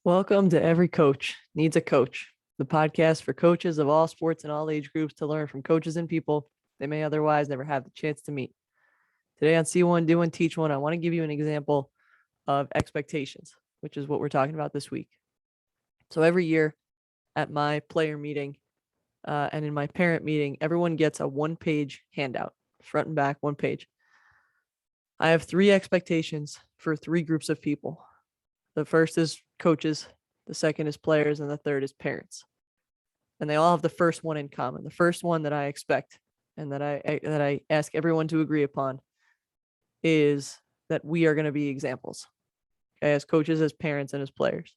Welcome to Every Coach Needs a Coach, the podcast for coaches of all sports and all age groups to learn from coaches and people they may otherwise never have the chance to meet. Today on C1 Do One Teach One, I want to give you an example of expectations, which is what we're talking about this week. So every year at my player meeting and in my parent meeting, everyone gets a one-page handout, front and back, one page. I have three expectations for three groups of people. The first is coaches, the second is players, and the third is parents. And they all have the first one in common. The first one that I expect and that I ask everyone to agree upon is that we are going to be examples, okay, as coaches, as parents, and as players.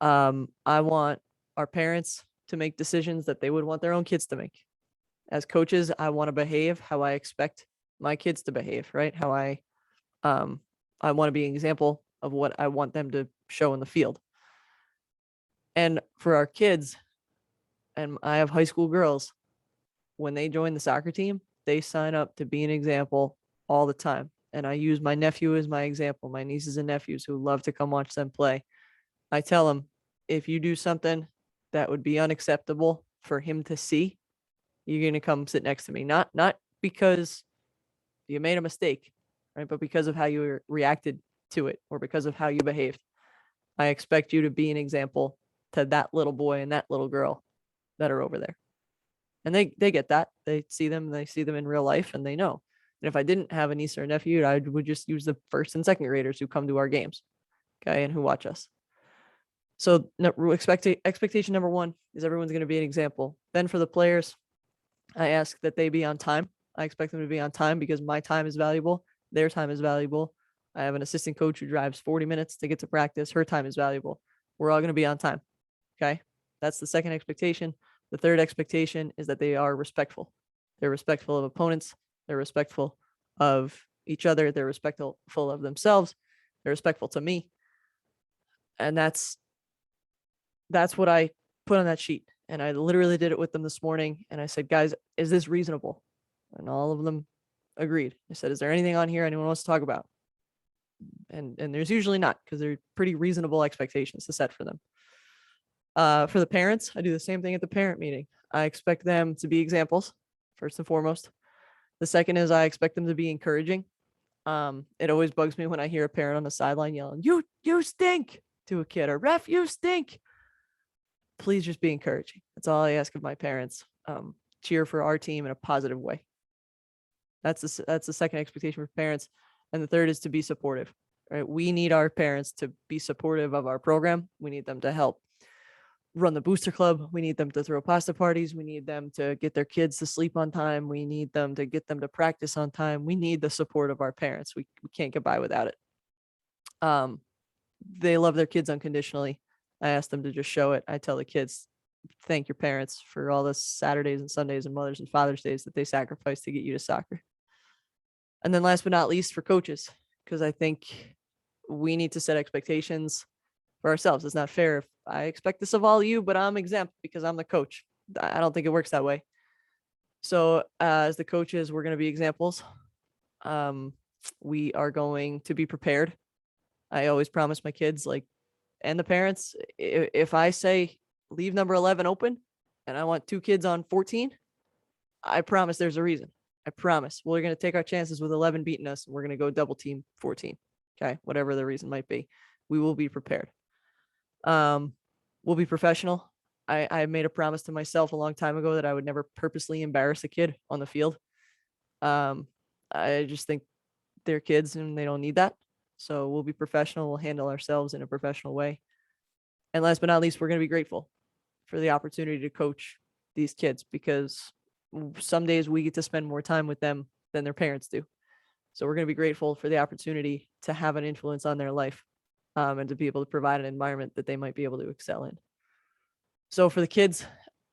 I want our parents to make decisions that they would want their own kids to make. As coaches, I want to behave how I expect my kids to behave, right? How I want to be an example of what I want them to show in the field. And for our kids, and I have high school girls, when they join the soccer team, they sign up to be an example all the time. And I use my nephew as my example, my nieces and nephews who love to come watch them play. I tell them, if you do something that would be unacceptable for him to see, you're going to come sit next to me. Not because you made a mistake, right? But because of how you reacted to it or because of how you behaved. I expect you to be an example to that little boy and that little girl that are over there. And they get that. They see them in real life and they know. And if I didn't have a niece or a nephew, I would just use the first and second graders who come to our games, okay, and who watch us. So expectation number one is everyone's going to be an example. Then for the players, I ask that they be on time. I expect them to be on time because my time is valuable. Their time is valuable. I have an assistant coach who drives 40 minutes to get to practice. Her time is valuable. We're all going to be on time. Okay. That's the second expectation. The third expectation is that they are respectful. They're respectful of opponents. They're respectful of each other. They're respectful of themselves. They're respectful to me. And that's what I put on that sheet. And I literally did it with them this morning. And I said, guys, is this reasonable? And all of them agreed. I said, is there anything on here anyone wants to talk about? And there's usually not, because they're pretty reasonable expectations to set for them. For the parents, I do the same thing at the parent meeting. I expect them to be examples, first and foremost. The second is I expect them to be encouraging. It always bugs me when I hear a parent on the sideline yelling, you stink to a kid, or ref, you stink. Please just be encouraging. That's all I ask of my parents. Cheer for our team in a positive way. That's the second expectation for parents. And the third is to be supportive, right? We need our parents to be supportive of our program. We need them to help run the booster club. We need them to throw pasta parties. We need them to get their kids to sleep on time. We need them to get them to practice on time. We need the support of our parents. We can't get by without it. They love their kids unconditionally. I ask them to just show it. I tell the kids, thank your parents for all the Saturdays and Sundays and Mother's and Father's Days that they sacrificed to get you to soccer. And then last but not least, for coaches, because I think we need to set expectations for ourselves. It's not fair if I expect this of all of you, but I'm exempt because I'm the coach. I don't think it works that way. So as the coaches, we're going to be examples. We are going to be prepared. I always promise my kids, and the parents, if I say leave number 11 open and I want two kids on 14, I promise there's a reason. I promise. We're going to take our chances with 11 beating us, and we're going to go double team 14. Okay. Whatever the reason might be, we will be prepared. We'll be professional. I made a promise to myself a long time ago that I would never purposely embarrass a kid on the field. I just think they're kids and they don't need that. So we'll be professional. We'll handle ourselves in a professional way. And last but not least, we're going to be grateful for the opportunity to coach these kids, because some days we get to spend more time with them than their parents do. So we're going to be grateful for the opportunity to have an influence on their life, and to be able to provide an environment that they might be able to excel in. So for the kids,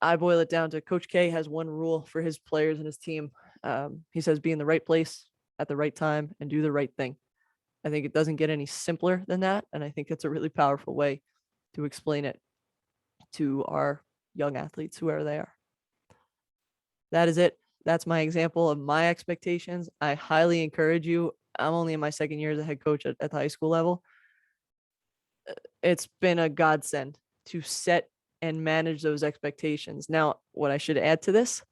I boil it down to Coach K has one rule for his players and his team. He says, be in the right place at the right time and do the right thing. I think it doesn't get any simpler than that. And I think it's a really powerful way to explain it to our young athletes, whoever they are. That is it. That's my example of my expectations. I highly encourage you. I'm only in my second year as a head coach at the high school level. it's been a godsend to set and manage those expectations. Now, what I should add to this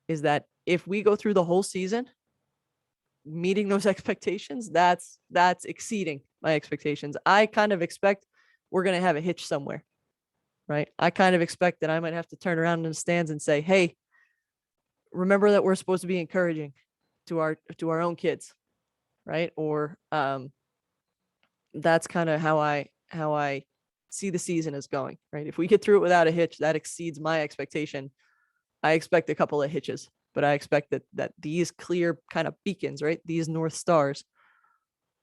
is that if we go through the whole season meeting those expectations, that's exceeding my expectations. I kind of expect we're going to have a hitch somewhere, right? I kind of expect that I might have to turn around in the stands and say, "Hey, remember that we're supposed to be encouraging to our own kids," right? Or that's kind of how I see the season is going, right? If we get through it without a hitch, that exceeds my expectation. I expect a couple of hitches, but I expect that these clear kind of beacons, right? These North Stars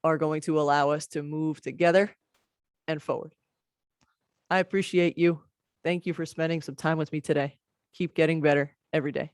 are going to allow us to move together and forward. I appreciate you. Thank you for spending some time with me today. Keep getting better every day.